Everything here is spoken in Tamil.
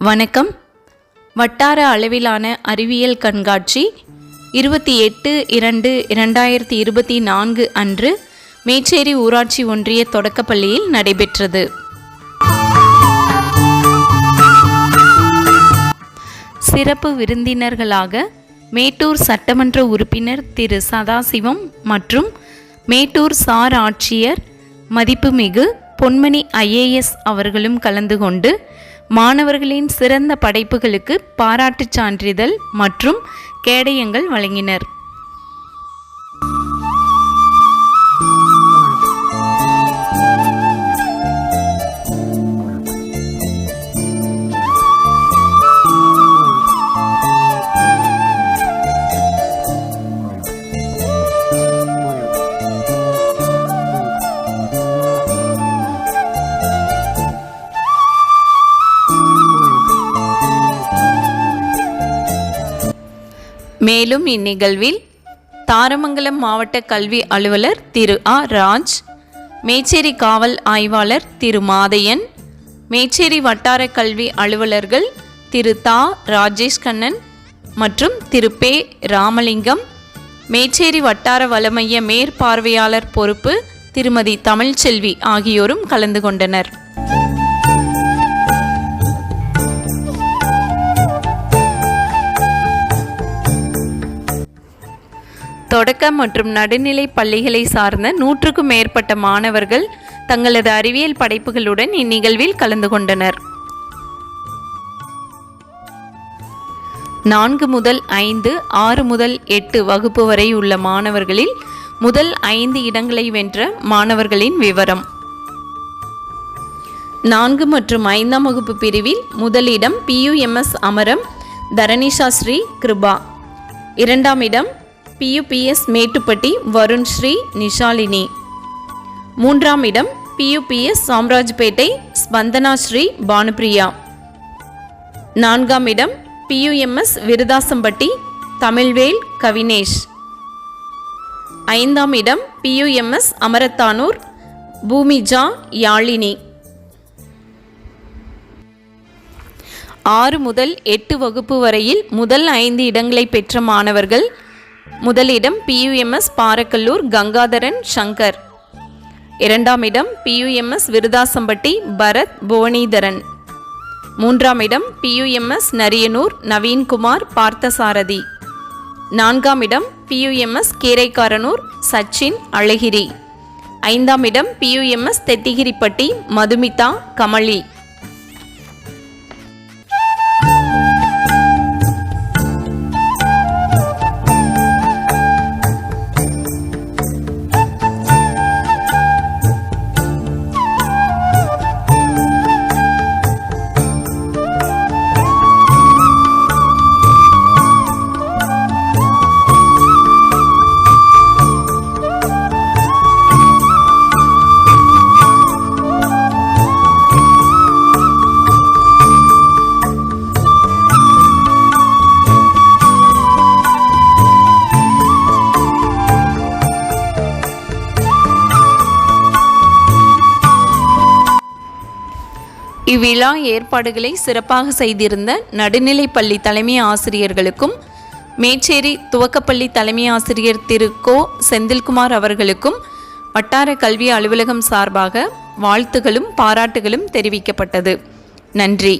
வணக்கம். வட்டார அளவிலான அறிவியல் கண்காட்சி 28/2/2024 அன்று மேச்சேரி ஊராட்சி ஒன்றிய தொடக்கப்பள்ளியில் நடைபெற்றது. சிறப்பு விருந்தினர்களாக மேட்டூர் சட்டமன்ற உறுப்பினர் திரு சதாசிவம் மற்றும் மேட்டூர் சார் ஆட்சியர் மதிப்புமிகு பொன்மணி IAS அவர்களும் கலந்து கொண்டு மாணவர்களின் சிறந்த படைப்புகளுக்கு பாராட்டுச் சான்றிதழ் மற்றும் கேடயங்கள் வழங்கினர். மேலும் இந்நிகழ்வில் தாரமங்கலம் மாவட்ட கல்வி அலுவலர் திரு ராஜ், மேச்சேரி காவல் ஆய்வாளர் திரு மாதையன், மேச்சேரி வட்டார கல்வி அலுவலர்கள் திரு ராஜேஷ் கண்ணன் மற்றும் திரு ராமலிங்கம், மேச்சேரி வட்டார வளமைய மேற்பார்வையாளர் பொறுப்பு திருமதி தமிழ்ச்செல்வி ஆகியோரும் கலந்து கொண்டனர். தொடக்க மற்றும் நடுநிலை பள்ளிகளை சார்ந்த 100க்கும் மேற்பட்ட மாணவர்கள் தங்களது அறிவியல் படைப்புகளுடன் இந்நிகழ்வில் கலந்து கொண்டனர். 4 முதல் 5, 6 முதல் 8 வகுப்பு வரை உள்ள மாணவர்களில் முதல் 5 இடங்களை வென்ற மாணவர்களின் விவரம். 4 மற்றும் 5ஆம் வகுப்பு பிரிவில் முதலிடம் PUMS அமரம் தரணிஷா ஸ்ரீ கிருபா, 2ஆம் இடம் PUPS மேட்டுப்பட்டி வருண் ஸ்ரீ நிஷாலினி, 3ஆம் இடம் PUPS சாம்ராஜ்பேட்டை ஸ்பந்தனா ஸ்ரீ பானுப்பிரியா, 4ஆம் இடம் PUMS விருதாசம்பட்டி தமிழ்வேல் கவினேஷ், 5ஆம் இடம் PUMS அமரத்தானூர் பூமிஜா யாழினி. 6 முதல் 8 வகுப்பு வரையில் முதல் 5 இடங்களை பெற்ற மாணவர்கள்: முதலிடம் PUMS பாரக்கல்லூர் கங்காதரன் சங்கர், 2ஆம் இடம் PUMS விருதாசம்பட்டி பரத் புவனீதரன், 3ஆம் இடம் PUMS நரியனூர் நவீன்குமார் பார்த்தசாரதி, 4ஆம் இடம் PUMS கீரைக்காரனூர் சச்சின் அழகிரி, 5ஆம் இடம் PUMS தெத்திகிரிப்பட்டி மதுமிதா கமலி. இவ்விழா ஏற்பாடுகளை சிறப்பாக செய்திருந்த நடுநிலைப்பள்ளி தலைமை ஆசிரியர்களுக்கும் மேச்சேரி துவக்கப்பள்ளி தலைமை ஆசிரியர் திரு செந்தில்குமார் அவர்களுக்கும் வட்டார கல்வி அலுவலகம் சார்பாக வாழ்த்துகளும் பாராட்டுகளும் தெரிவிக்கப்பட்டது. நன்றி.